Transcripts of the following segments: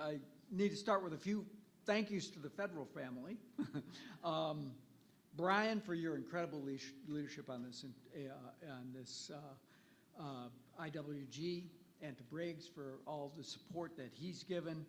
I need to start with a few thank yous to the federal family. Brian, for your incredible leadership on this IWG, and to Briggs for all the support that he's given.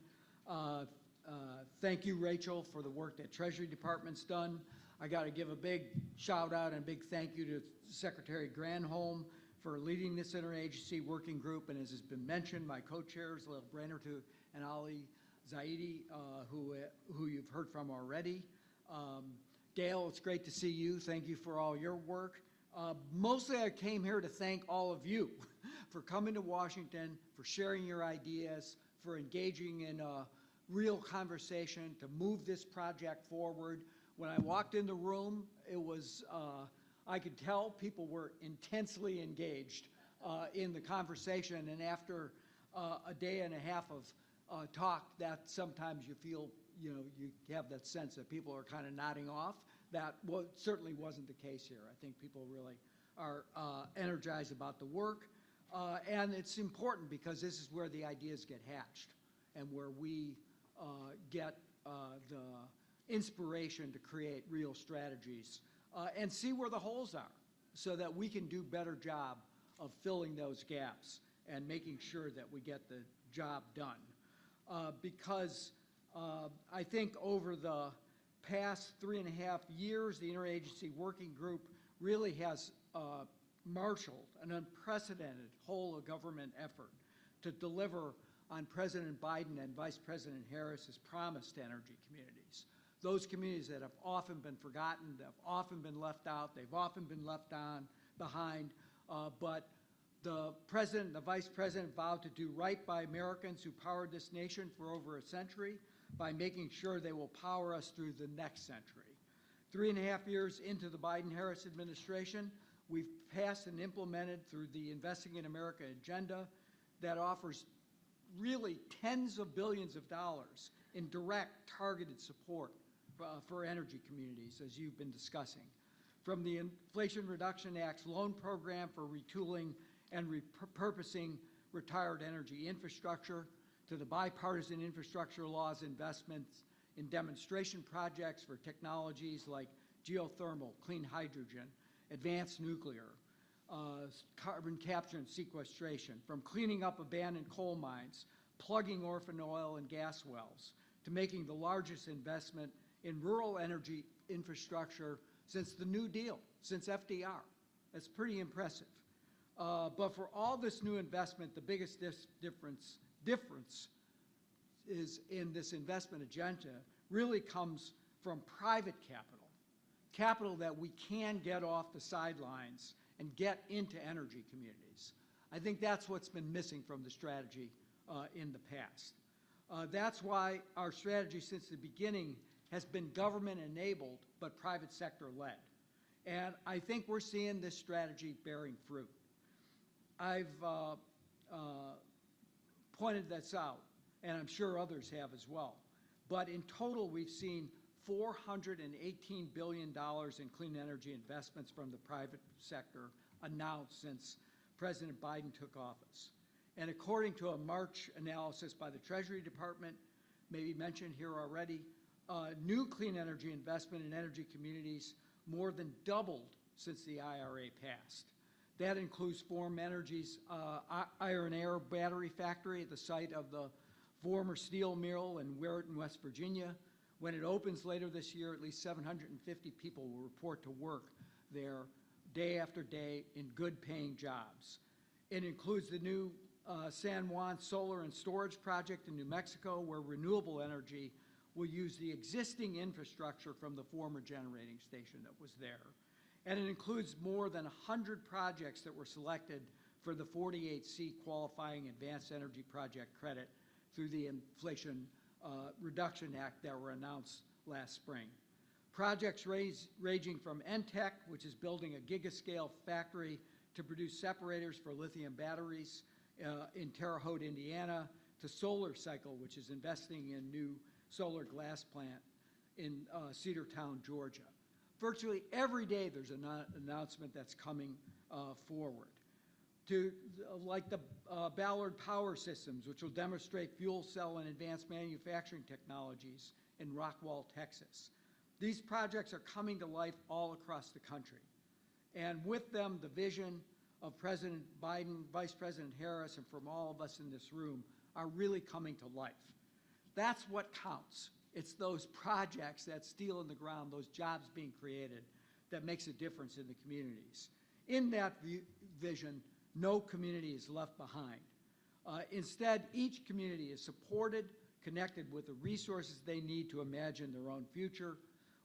Thank you, Rachel, for the work that Treasury Department's done. I got to give a big shout out and a big thank you to Secretary Granholm for leading this interagency working group, and as has been mentioned, my co-chairs, Lil Brannertu and Ali Zaidi, who you've heard from already. Dale, it's great to see you. Thank you for all your work. Mostly I came here to thank all of you for coming to Washington, for sharing your ideas, for engaging in a real conversation to move this project forward. When I walked in the room, it was, I could tell people were intensely engaged in the conversation, and after a day and a half of talk, that sometimes you feel, you have that sense that people are kind of nodding off. That certainly wasn't the case here. I think people really are energized about the work, and it's important because this is where the ideas get hatched and where we get the inspiration to create real strategies and see where the holes are so that we can do a better job of filling those gaps and making sure that we get the job done. Because I think over the past 3.5 years, the Interagency Working Group really has marshaled an unprecedented whole of government effort to deliver on President Biden and Vice President Harris's promise to energy communities. Those communities that have often been forgotten, that have often been left out, they've often been left behind, but the President and the Vice President vowed to do right by Americans who powered this nation for over a century by making sure they will power us through the next century. 3.5 years into the Biden-Harris administration, we've passed and implemented through the Investing in America agenda that offers really tens of billions of dollars in direct targeted support for energy communities, as you've been discussing. From the Inflation Reduction Act's loan program for retooling and repurposing retired energy infrastructure, to the bipartisan infrastructure laws investments in demonstration projects for technologies like geothermal, clean hydrogen, advanced nuclear, carbon capture and sequestration, from cleaning up abandoned coal mines, plugging orphan oil and gas wells, to making the largest investment in rural energy infrastructure since the New Deal, since FDR. That's pretty impressive. But for all this new investment, the biggest difference is in this investment agenda really comes from private capital, capital that we can get off the sidelines and get into energy communities. I think that's what's been missing from the strategy in the past. That's why our strategy since the beginning has been government-enabled but private sector-led. And I think we're seeing this strategy bearing fruit. I've pointed this out, and I'm sure others have as well. But in total, we've seen $418 billion in clean energy investments from the private sector announced since President Biden took office. And according to a March analysis by the Treasury Department, maybe mentioned here already, new clean energy investment in energy communities more than doubled since the IRA passed. That includes Form Energy's iron air battery factory at the site of the former steel mill in Weirton, West Virginia. When it opens later this year, at least 750 people will report to work there day after day in good paying jobs. It includes the new San Juan solar and storage project in New Mexico, where renewable energy will use the existing infrastructure from the former generating station that was there. And it includes more than 100 projects that were selected for the 48C qualifying advanced energy project credit through the Inflation Reduction Act that were announced last spring. Projects ranging from NTEC, which is building a gigascale factory to produce separators for lithium batteries in Terre Haute, Indiana, to Solar Cycle, which is investing in new solar glass plant in Cedartown, Georgia. Virtually every day there's an announcement that's coming forward. to like the Ballard Power Systems, which will demonstrate fuel cell and advanced manufacturing technologies in Rockwall, Texas. These projects are coming to life all across the country. And with them, the vision of President Biden, Vice President Harris, and from all of us in this room are really coming to life. That's what counts. It's those projects, that steel in the ground, those jobs being created that makes a difference in the communities. In that vision, no community is left behind. Instead, each community is supported, connected with the resources they need to imagine their own future,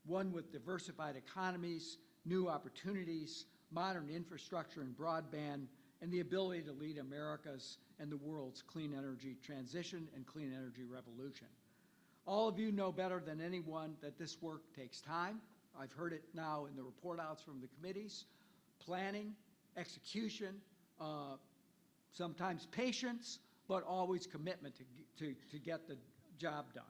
one with diversified economies, new opportunities, modern infrastructure and broadband, and the ability to lead America's and the world's clean energy transition and clean energy revolution. All of you know better than anyone that this work takes time. I've heard it now in the report outs from the committees, planning, execution, sometimes patience, but always commitment to get the job done.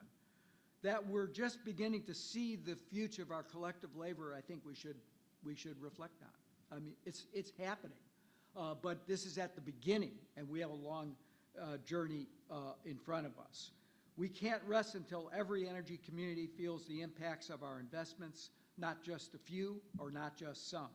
That we're just beginning to see the future of our collective labor, I think we should reflect on. I mean, it's happening, but this is at the beginning, and we have a long journey in front of us. We can't rest until every energy community feels the impacts of our investments, not just a few or not just some.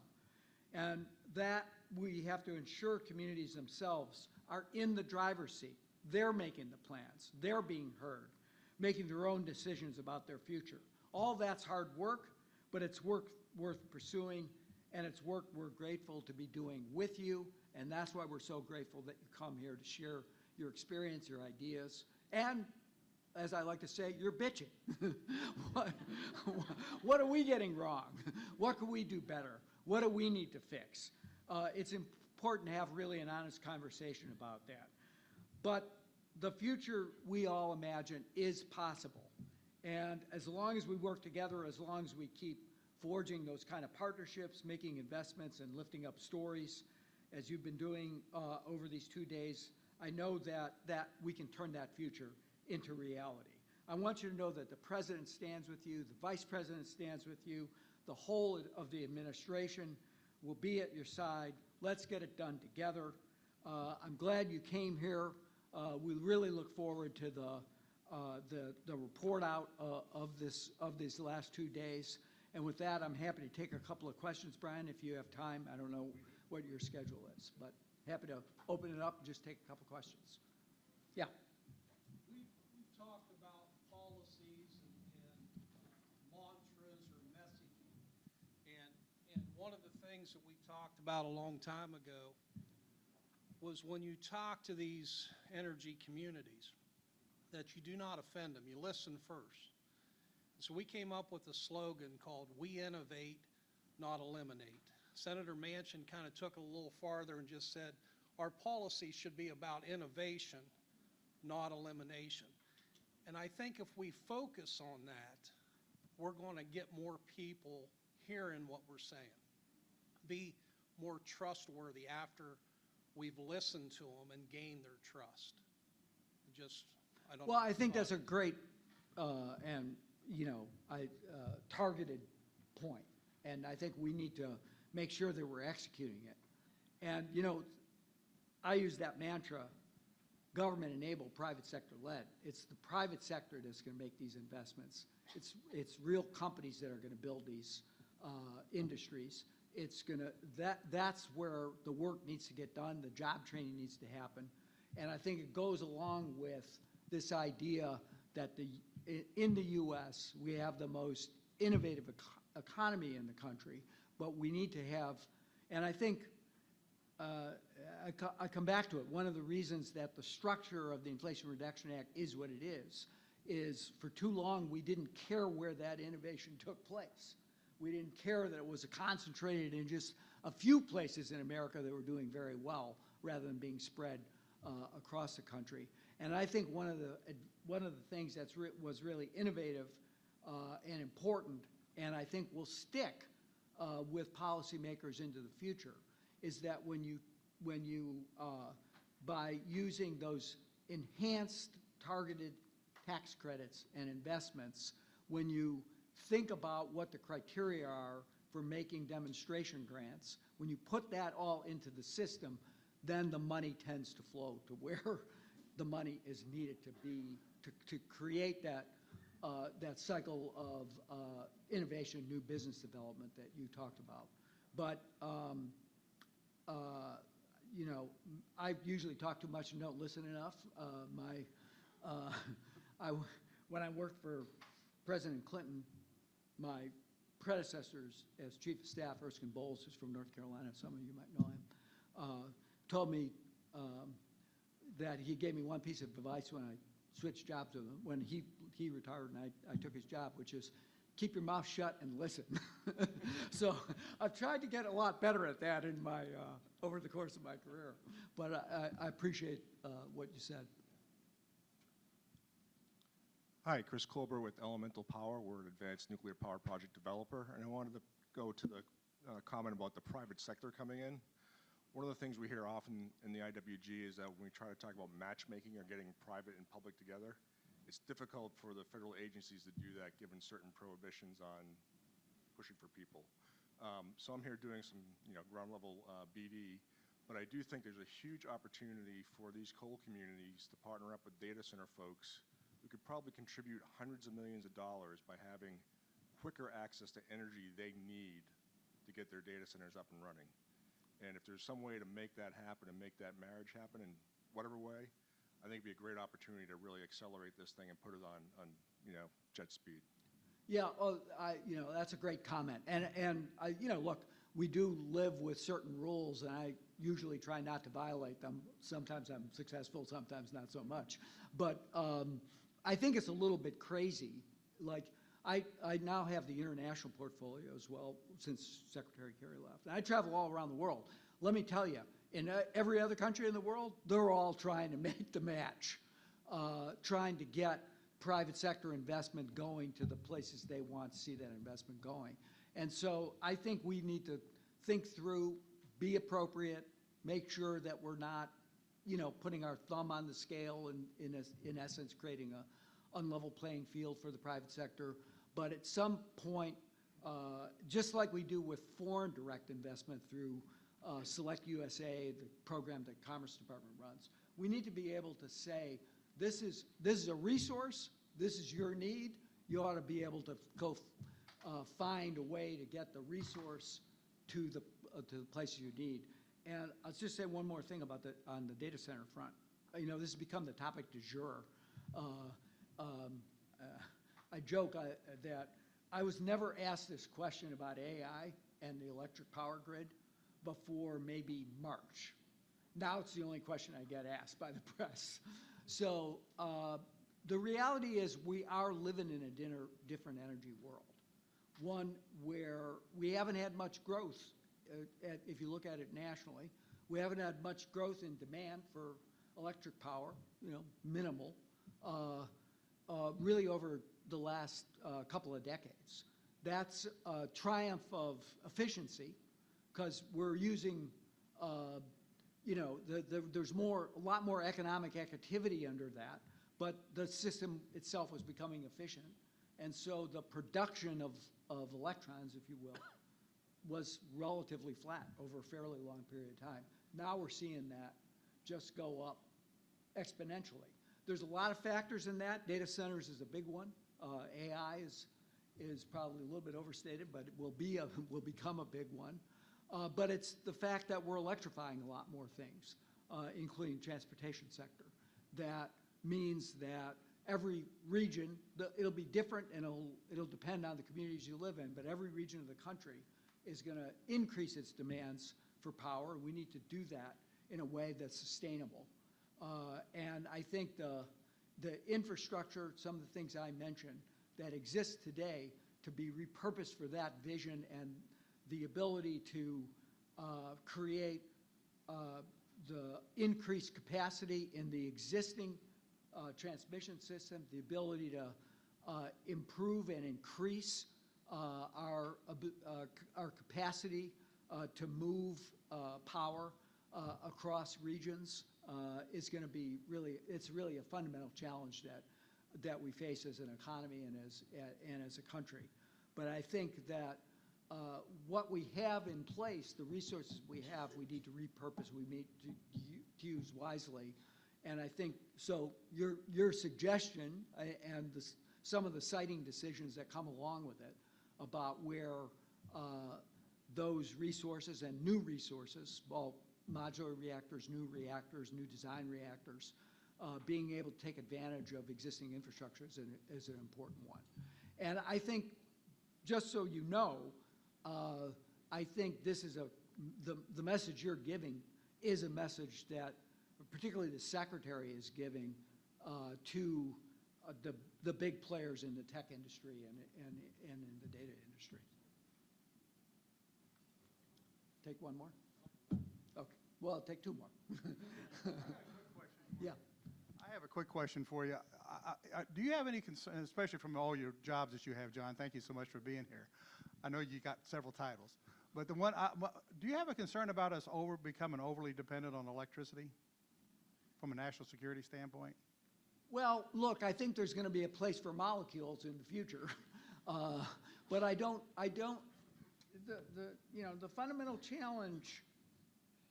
And that we have to ensure communities themselves are in the driver's seat. They're making the plans. They're being heard, making their own decisions about their future. All that's hard work, but it's work worth pursuing, and it's work we're grateful to be doing with you, and that's why we're so grateful that you come here to share your experience, your ideas, and as I like to say, you're bitching. What are we getting wrong? What can we do better? What do we need to fix? It's important to have really an honest conversation about that. But the future we all imagine is possible. And as long as we work together, as long as we keep forging those kind of partnerships, making investments and lifting up stories, as you've been doing over these 2 days, I know that we can turn that future into reality. I want you to know that the President stands with you, the Vice President stands with you, the whole of the administration will be at your side. Let's get it done together. I'm glad you came here. We really look forward to the report out of these last 2 days. And with that, I'm happy to take a couple of questions, Brian, if you have time. I don't know what your schedule is, but happy to open it up and just take a couple questions. Yeah. We've talked about policies and mantras or messaging. And one of the things that we talked about a long time ago was when you talk to these energy communities, that you do not offend them. You listen first. So we came up with a slogan called "We Innovate, Not Eliminate." Senator Manchin kind of took it a little farther and just said, our policy should be about innovation, not elimination. And I think if we focus on that, we're going to get more people hearing what we're saying, be more trustworthy after we've listened to them and gained their trust. Well, I think that's a great and targeted point, and I think we need to make sure that we're executing it. And I use that mantra, government enabled, private sector led. It's the private sector that's going to make these investments. It's real companies that are going to build these industries. That's where the work needs to get done. The job training needs to happen, and I think it goes along with this idea that in the U.S. we have the most innovative economy in the country, but we need to have, and I think I come back to it. One of the reasons that the structure of the Inflation Reduction Act is what it is for too long we didn't care where that innovation took place. We didn't care that it was concentrated in just a few places in America that were doing very well rather than being spread across the country. And I think one of the things that was really innovative and important, and I think will stick with policymakers into the future, is that when you by using those enhanced targeted tax credits and investments, when you think about what the criteria are for making demonstration grants, when you put that all into the system, then the money tends to flow to where the money is needed to be to create that that cycle of innovation, new business development that you talked about. But you know, I usually talk too much and don't listen enough. When I worked for President Clinton, my predecessors as Chief of Staff, Erskine Bowles, who's from North Carolina, some of you might know him, told me that he gave me one piece of advice when I switched jobs with him, when he retired and I took his job, which is keep your mouth shut and listen. So I've tried to get a lot better at that in my, over the course of my career. But I appreciate what you said. Hi, Chris Colbert with Elemental Power. We're an advanced nuclear power project developer, and I wanted to go to the comment about the private sector coming in. One of the things we hear often in the IWG is that when we try to talk about matchmaking or getting private and public together, it's difficult for the federal agencies to do that given certain prohibitions on pushing for people. So I'm here doing some ground level BD, but I do think there's a huge opportunity for these coal communities to partner up with data center folks who could probably contribute hundreds of millions of dollars by having quicker access to energy they need to get their data centers up and running. And if there's some way to make that happen and make that marriage happen in whatever way, I think it'd be a great opportunity to really accelerate this thing and put it on jet speed. Yeah, that's a great comment. And look, we do live with certain rules, and I usually try not to violate them. Sometimes I'm successful, sometimes not so much. But I think it's a little bit crazy. Like, I now have the international portfolio as well since Secretary Kerry left. And I travel all around the world. Let me tell you, in every other country in the world, they're all trying to make the match, trying to get private sector investment going to the places they want to see that investment going. And so I think we need to think through, be appropriate, make sure that we're not putting our thumb on the scale and in essence creating a unlevel playing field for the private sector. But at some point, just like we do with foreign direct investment through Select USA, the program that Commerce Department runs, we need to be able to say, this is a resource, this is your need, you ought to be able to go find a way to get the resource to the places you need. And I'll just say one more thing about on the data center front. This has become the topic du jour. I joke that I was never asked this question about AI and the electric power grid before maybe March. Now it's the only question I get asked by the press. So the reality is we are living in a different energy world, one where we haven't had much growth. If you look at it nationally, we haven't had much growth in demand for electric power, minimal, really over the last couple of decades. That's a triumph of efficiency because we're using, there's a lot more economic activity under that, but the system itself was becoming efficient. And so the production of electrons, if you will, was relatively flat over a fairly long period of time. Now we're seeing that just go up exponentially. There's a lot of factors in that. Data centers is a big one. AI is probably a little bit overstated, but it will become a big one. But it's the fact that we're electrifying a lot more things, including transportation sector. That means that every region, it'll be different and it'll depend on the communities you live in, but every region of the country is going to increase its demands for power. We need to do that in a way that's sustainable. And I think the infrastructure, some of the things I mentioned that exist today to be repurposed for that vision and the ability to create the increased capacity in the existing transmission system, the ability to improve and increase our capacity to move power across regions is going to be it's really a fundamental challenge that we face as an economy and as a country. But I think that what we have in place, the resources we have, we need to repurpose, we need to use wisely. And I think, so your suggestion and some of the siting decisions that come along with it about where those resources and new resources, well, modular reactors, new design reactors, being able to take advantage of existing infrastructure is an important one. And I think, just so you know, I think this is the message you're giving is a message that particularly the Secretary is giving to the big players in the tech industry and in the data industry. Take one more? Okay. Well, I'll take two more. Yeah. I have a quick question for you. Do you have any concern, especially from all your jobs that you have, John? Thank you so much for being here. I know you got several titles, but the one, do you have a concern about us becoming overly dependent on electricity from a national security standpoint? Well, look, I think there's going to be a place for molecules in the future, but I don't. The fundamental challenge,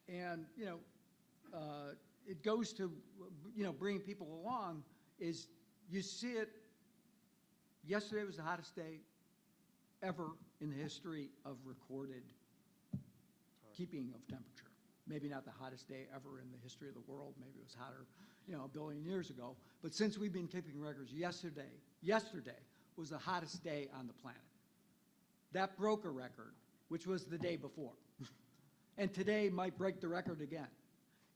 and it goes to bringing people along, is you see it. Yesterday was the hottest day ever in the history of recorded keeping of temperature. Maybe not the hottest day ever in the history of the world. Maybe it was hotter, a billion years ago. But since we've been keeping records, yesterday was the hottest day on the planet. That broke a record, which was the day before. And today might break the record again.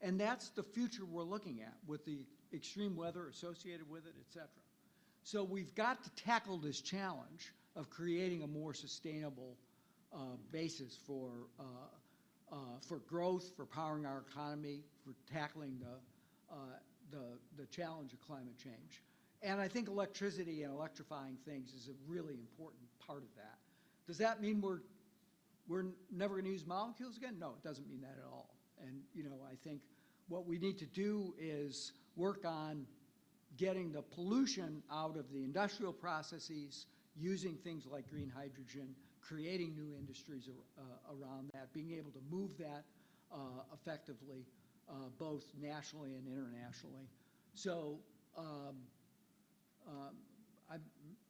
And that's the future we're looking at with the extreme weather associated with it, et cetera. So we've got to tackle this challenge of creating a more sustainable basis for growth, for powering our economy, for tackling the challenge of climate change. And I think electricity and electrifying things is a really important part of that. Does that mean we're never going to use molecules again? No, it doesn't mean that at all. And I think what we need to do is work on getting the pollution out of the industrial processes, using things like green hydrogen, creating new industries around that, being able to move that effectively, both nationally and internationally. So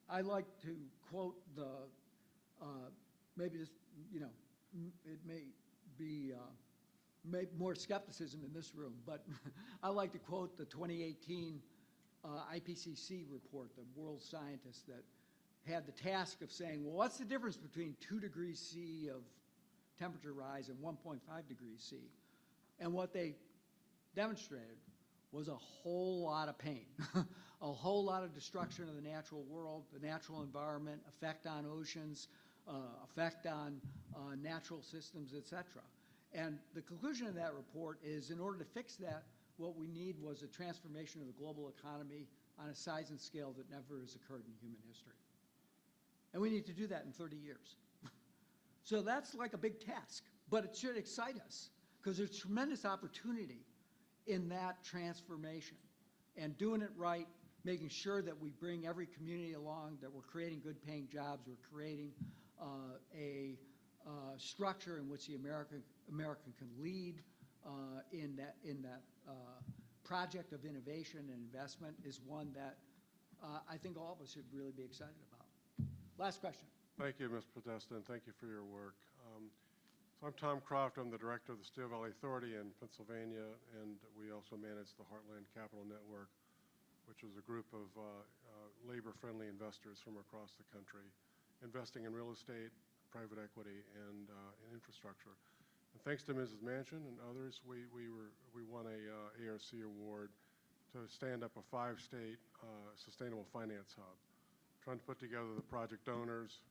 I like to quote maybe this, it may be more skepticism in this room, but I like to quote the 2018 IPCC report, the world scientists that had the task of saying, well, what's the difference between 2 degrees C of temperature rise and 1.5 degrees C? And what they demonstrated was a whole lot of pain, a whole lot of destruction of the natural world, the natural environment, effect on oceans, effect on natural systems, et cetera. And the conclusion of that report is, in order to fix that, what we need was a transformation of the global economy on a size and scale that never has occurred in human history. And we need to do that in 30 years. So that's like a big task, but it should excite us because there's tremendous opportunity in that transformation and doing it right, making sure that we bring every community along, that we're creating good paying jobs, we're creating a structure in which the American can lead in that project of innovation and investment is one that I think all of us should really be excited about. Last question. Thank you, Ms. Podesta, and thank you for your work. So I'm Tom Croft. I'm the director of the Steel Valley Authority in Pennsylvania, and we also manage the Heartland Capital Network, which is a group of labor-friendly investors from across the country, investing in real estate, private equity, and in infrastructure. And thanks to Mrs. Manchin and others, we won a ARC award to stand up a 5-state sustainable finance hub, trying to put together the project owners,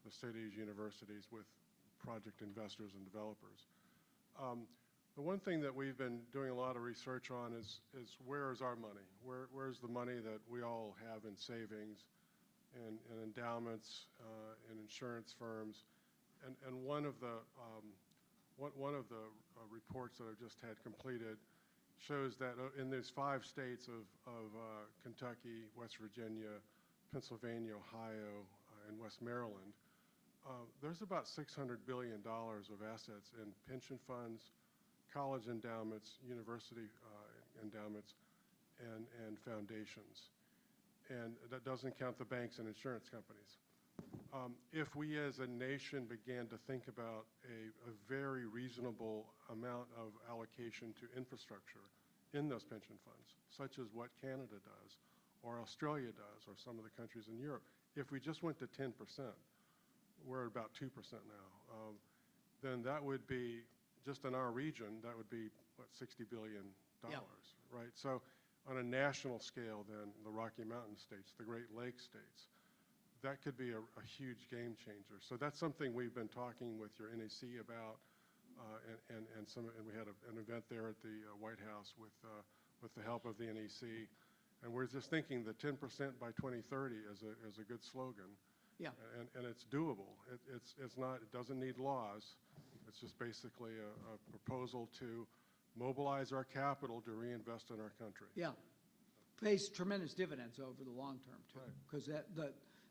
the cities, universities with project investors and developers. The one thing that we've been doing a lot of research on is where is our money? Where's the money that we all have in savings and endowments and insurance firms? And one of the reports that I've just had completed shows that in these 5 states of Kentucky, West Virginia, Pennsylvania, Ohio, and West Maryland, there's about $600 billion of assets in pension funds, college endowments, university endowments, and foundations. And that doesn't count the banks and insurance companies. If we as a nation began to think about a very reasonable amount of allocation to infrastructure in those pension funds, such as what Canada does, or Australia does, or some of the countries in Europe, if we just went to 10%, we're at about 2% now, then that would be, just in our region, that would be, what, $60 billion, Yeah. right? So on a national scale, then, the Rocky Mountain states, the Great Lakes states, that could be a huge game changer. So that's something we've been talking with your NAC about, and we had an event there at the White House with the help of the NAC, and we're just thinking that 10% by 2030 is a good slogan. Yeah. And it's doable. It's not. It doesn't need laws. It's just basically a proposal to mobilize our capital to reinvest in our country. Yeah. Pays tremendous dividends over the long term, too, Right. because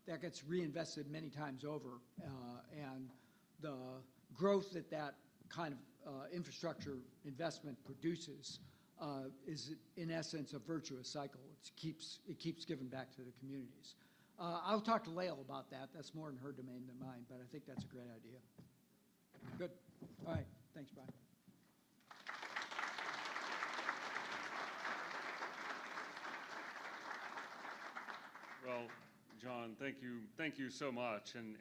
that gets reinvested many times over, and the growth that kind of infrastructure investment produces is, in essence, a virtuous cycle. It keeps giving back to the communities. I'll talk to Lael about that. That's more in her domain than mine, but I think that's a great idea. Good. All right. Thanks, Brian. Well, John, thank you so much, and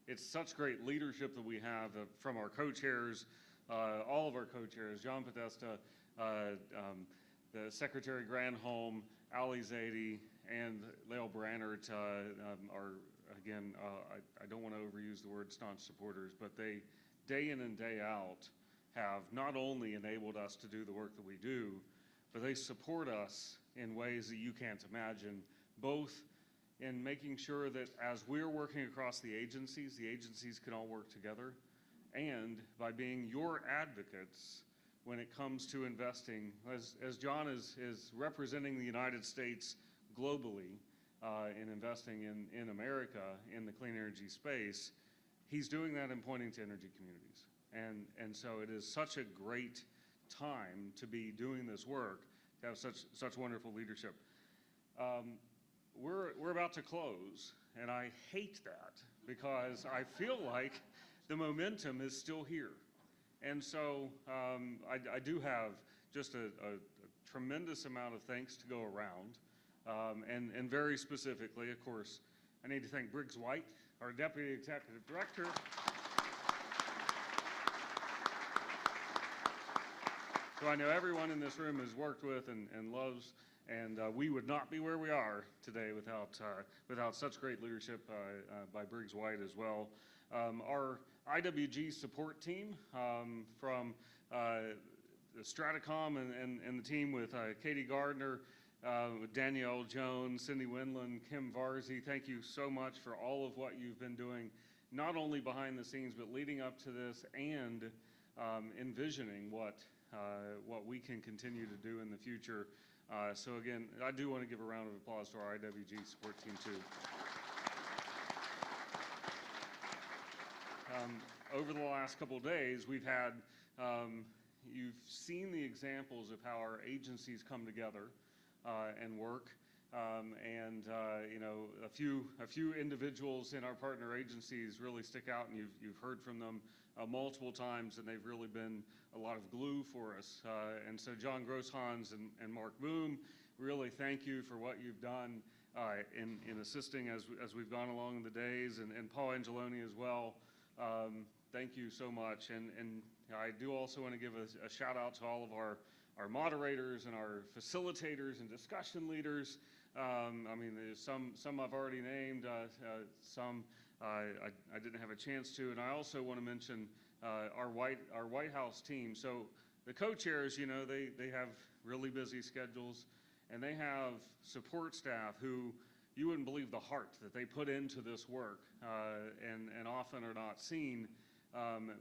it's such great leadership that we have from our co-chairs, all of our co-chairs, John Podesta, the Secretary Granholm, Ali Zaidi, and Lael Brannert are, again, I don't want to overuse the word staunch supporters, but they, day in and day out, have not only enabled us to do the work that we do, but they support us in ways that you can't imagine, both in making sure that as we're working across the agencies can all work together, and by being your advocates when it comes to investing. As John is representing the United States globally in investing in America in the clean energy space, he's doing that and pointing to energy communities. And so it is such a great time to be doing this work, to have such wonderful leadership. We're about to close, and I hate that because I feel like the momentum is still here. And so I do have just a tremendous amount of thanks to go around. And very specifically, of course, I need to thank Briggs White, our Deputy Executive Director. Who I know everyone in this room has worked with and loves, and we would not be where we are today without such great leadership by Briggs White as well. Our IWG support team from Stratacom and the team with Katie Gardner, with Danielle Jones, Cindy Windland, Kim Varzi, thank you so much for all of what you've been doing, not only behind the scenes, but leading up to this and envisioning what we can continue to do in the future. So again, I do want to give a round of applause to our IWG support team too. Over the last couple of days, we've had, you've seen the examples of how our agencies come together and work. You know, a few individuals in our partner agencies really stick out, and you've heard from them multiple times, and they've really been a lot of glue for us. And so John Grosshans and Mark Boom, really thank you for what you've done in assisting as we've gone along the days, and Paul Angeloni as well. Thank you so much. And I do also want to give a shout out to all of our moderators and our facilitators and discussion leaders. I mean, there's some I've already named, some I didn't have a chance to, and I also want to mention our White House team. So the co-chairs, you know, they have really busy schedules, and they have support staff who you wouldn't believe the heart that they put into this work, and often are not seen.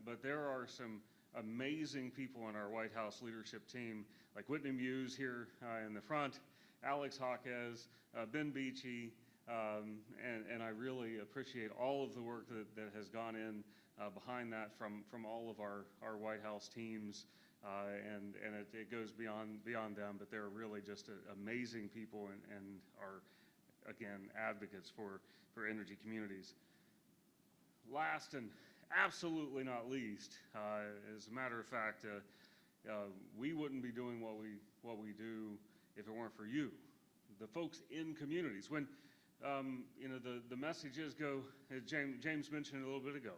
But there are some amazing people on our White House leadership team, like Whitney Muse here in the front, Alex Hawkes, Ben Beachy, And I really appreciate all of the work that has gone in behind that from all of our White House teams. And it goes beyond them, but they're really just amazing people and are, again, advocates for energy communities. Last and absolutely not least, as a matter of fact, we wouldn't be doing what we do if it weren't for you, the folks in communities. When you know, the messages go, as James mentioned a little bit ago,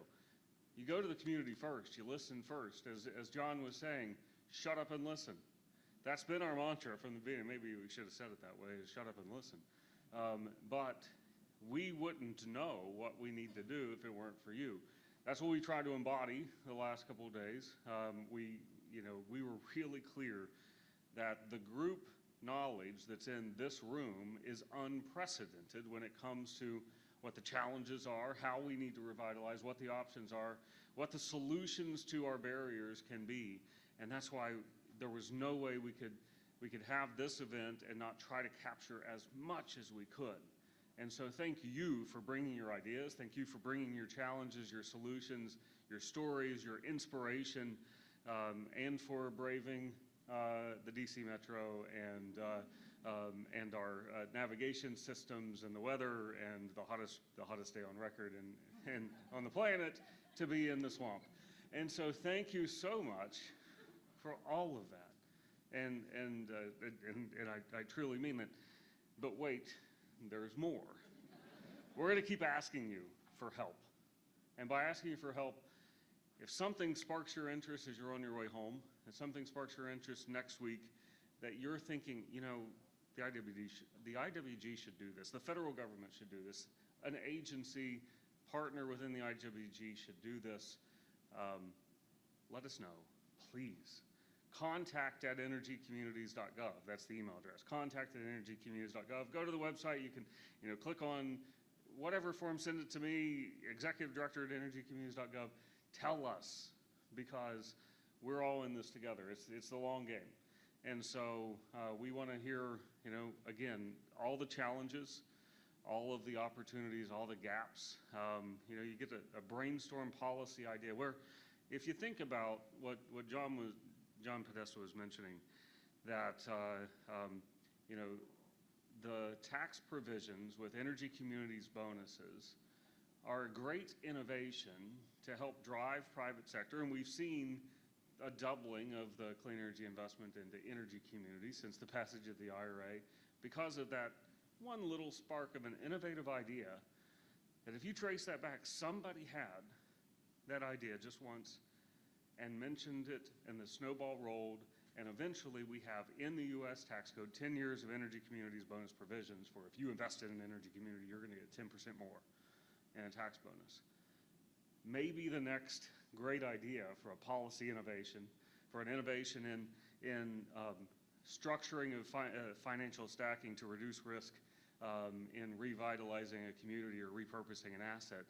you go to the community first, you listen first. As John was saying, shut up and listen. That's been our mantra from the beginning. Maybe we should have said it that way, shut up and listen. But we wouldn't know what we need to do if it weren't for you. That's what we tried to embody the last couple of days. We were really clear that the group knowledge that's in this room is unprecedented when it comes to what the challenges are, how we need to revitalize, what the options are, what the solutions to our barriers can be. And that's why there was no way we could have this event and not try to capture as much as we could. And so thank you for bringing your ideas. Thank you for bringing your challenges, your solutions, your stories, your inspiration, and for braving the DC Metro and our navigation systems and the weather and the hottest day on record and on the planet to be in the swamp. And so thank you so much for all of that. And I truly mean that. But wait, there's more. We're going to keep asking you for help. And by asking you for help, if something sparks your interest as you're on your way home, if something sparks your interest next week, that you're thinking, you know, the IWG should do this, the federal government should do this, an agency partner within the IWG should do this, let us know, please. contact@energycommunities.gov. That's the email address. contact@energycommunities.gov. Go to the website. You can, click on whatever form, send it to me, executive director at energycommunities.gov. Tell us, because we're all in this together. It's the long game. And so we want to hear, again, all the challenges, all of the opportunities, all the gaps. You get a brainstorm policy idea where, if you think about what John Podesta was mentioning, that the tax provisions with Energy Communities bonuses are a great innovation to help drive private sector, and we've seen a doubling of the clean energy investment into energy communities since the passage of the IRA because of that one little spark of an innovative idea that, if you trace that back, somebody had that idea just once and mentioned it, and the snowball rolled, and eventually we have in the U.S. tax code 10 years of energy communities bonus provisions for, if you invested in an energy community, you're going to get 10% more in a tax bonus. Maybe the next great idea for a policy innovation, for an innovation in structuring of financial stacking to reduce risk in revitalizing a community or repurposing an asset,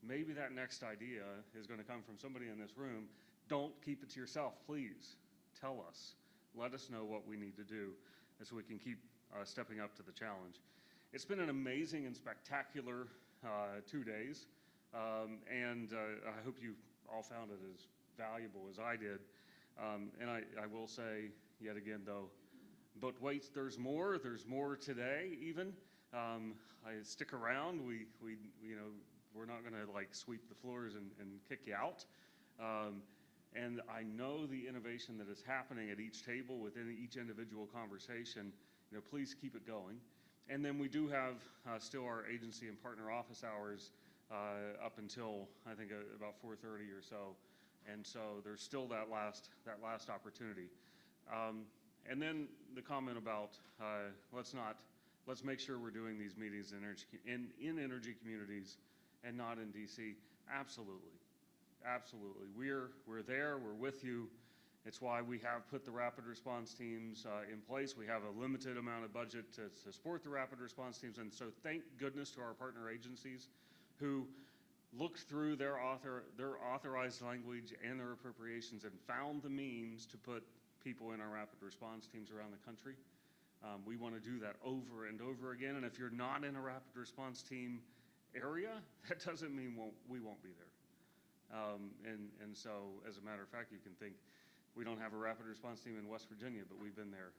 maybe that next idea is going to come from somebody in this room. Don't keep it to yourself, please. Tell us. Let us know what we need to do so we can keep stepping up to the challenge. It's been an amazing and spectacular 2 days, and I hope you all found it as valuable as I did. And I will say yet again, though, but wait, there's more. There's more today, even. Stick around. We're not going to sweep the floors and kick you out. And I know the innovation that is happening at each table within each individual conversation. Please keep it going. And then we do have still our agency and partner office hours up until I think about 4:30 or so. And so there's still that last opportunity. And then the comment about let's make sure we're doing these meetings in energy communities and not in DC. Absolutely. Absolutely. We're there. We're with you. It's why we have put the rapid response teams in place. We have a limited amount of budget to support the rapid response teams. And so thank goodness to our partner agencies who looked through their authorized language and their appropriations and found the means to put people in our rapid response teams around the country. We want to do that over and over again. And if you're not in a rapid response team area, that doesn't mean we won't be there. And so, as a matter of fact, you can think we don't have a rapid response team in West Virginia, but we've been there.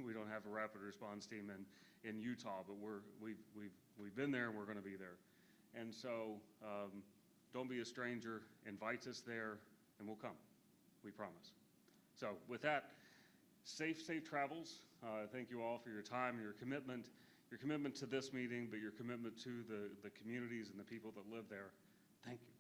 We don't have a rapid response team in Utah, but we've been there and we're going to be there. And so, don't be a stranger. Invite us there, and we'll come. We promise. So, with that, safe travels. Thank you all for your time, your commitment to this meeting, but your commitment to the communities and the people that live there. Thank you.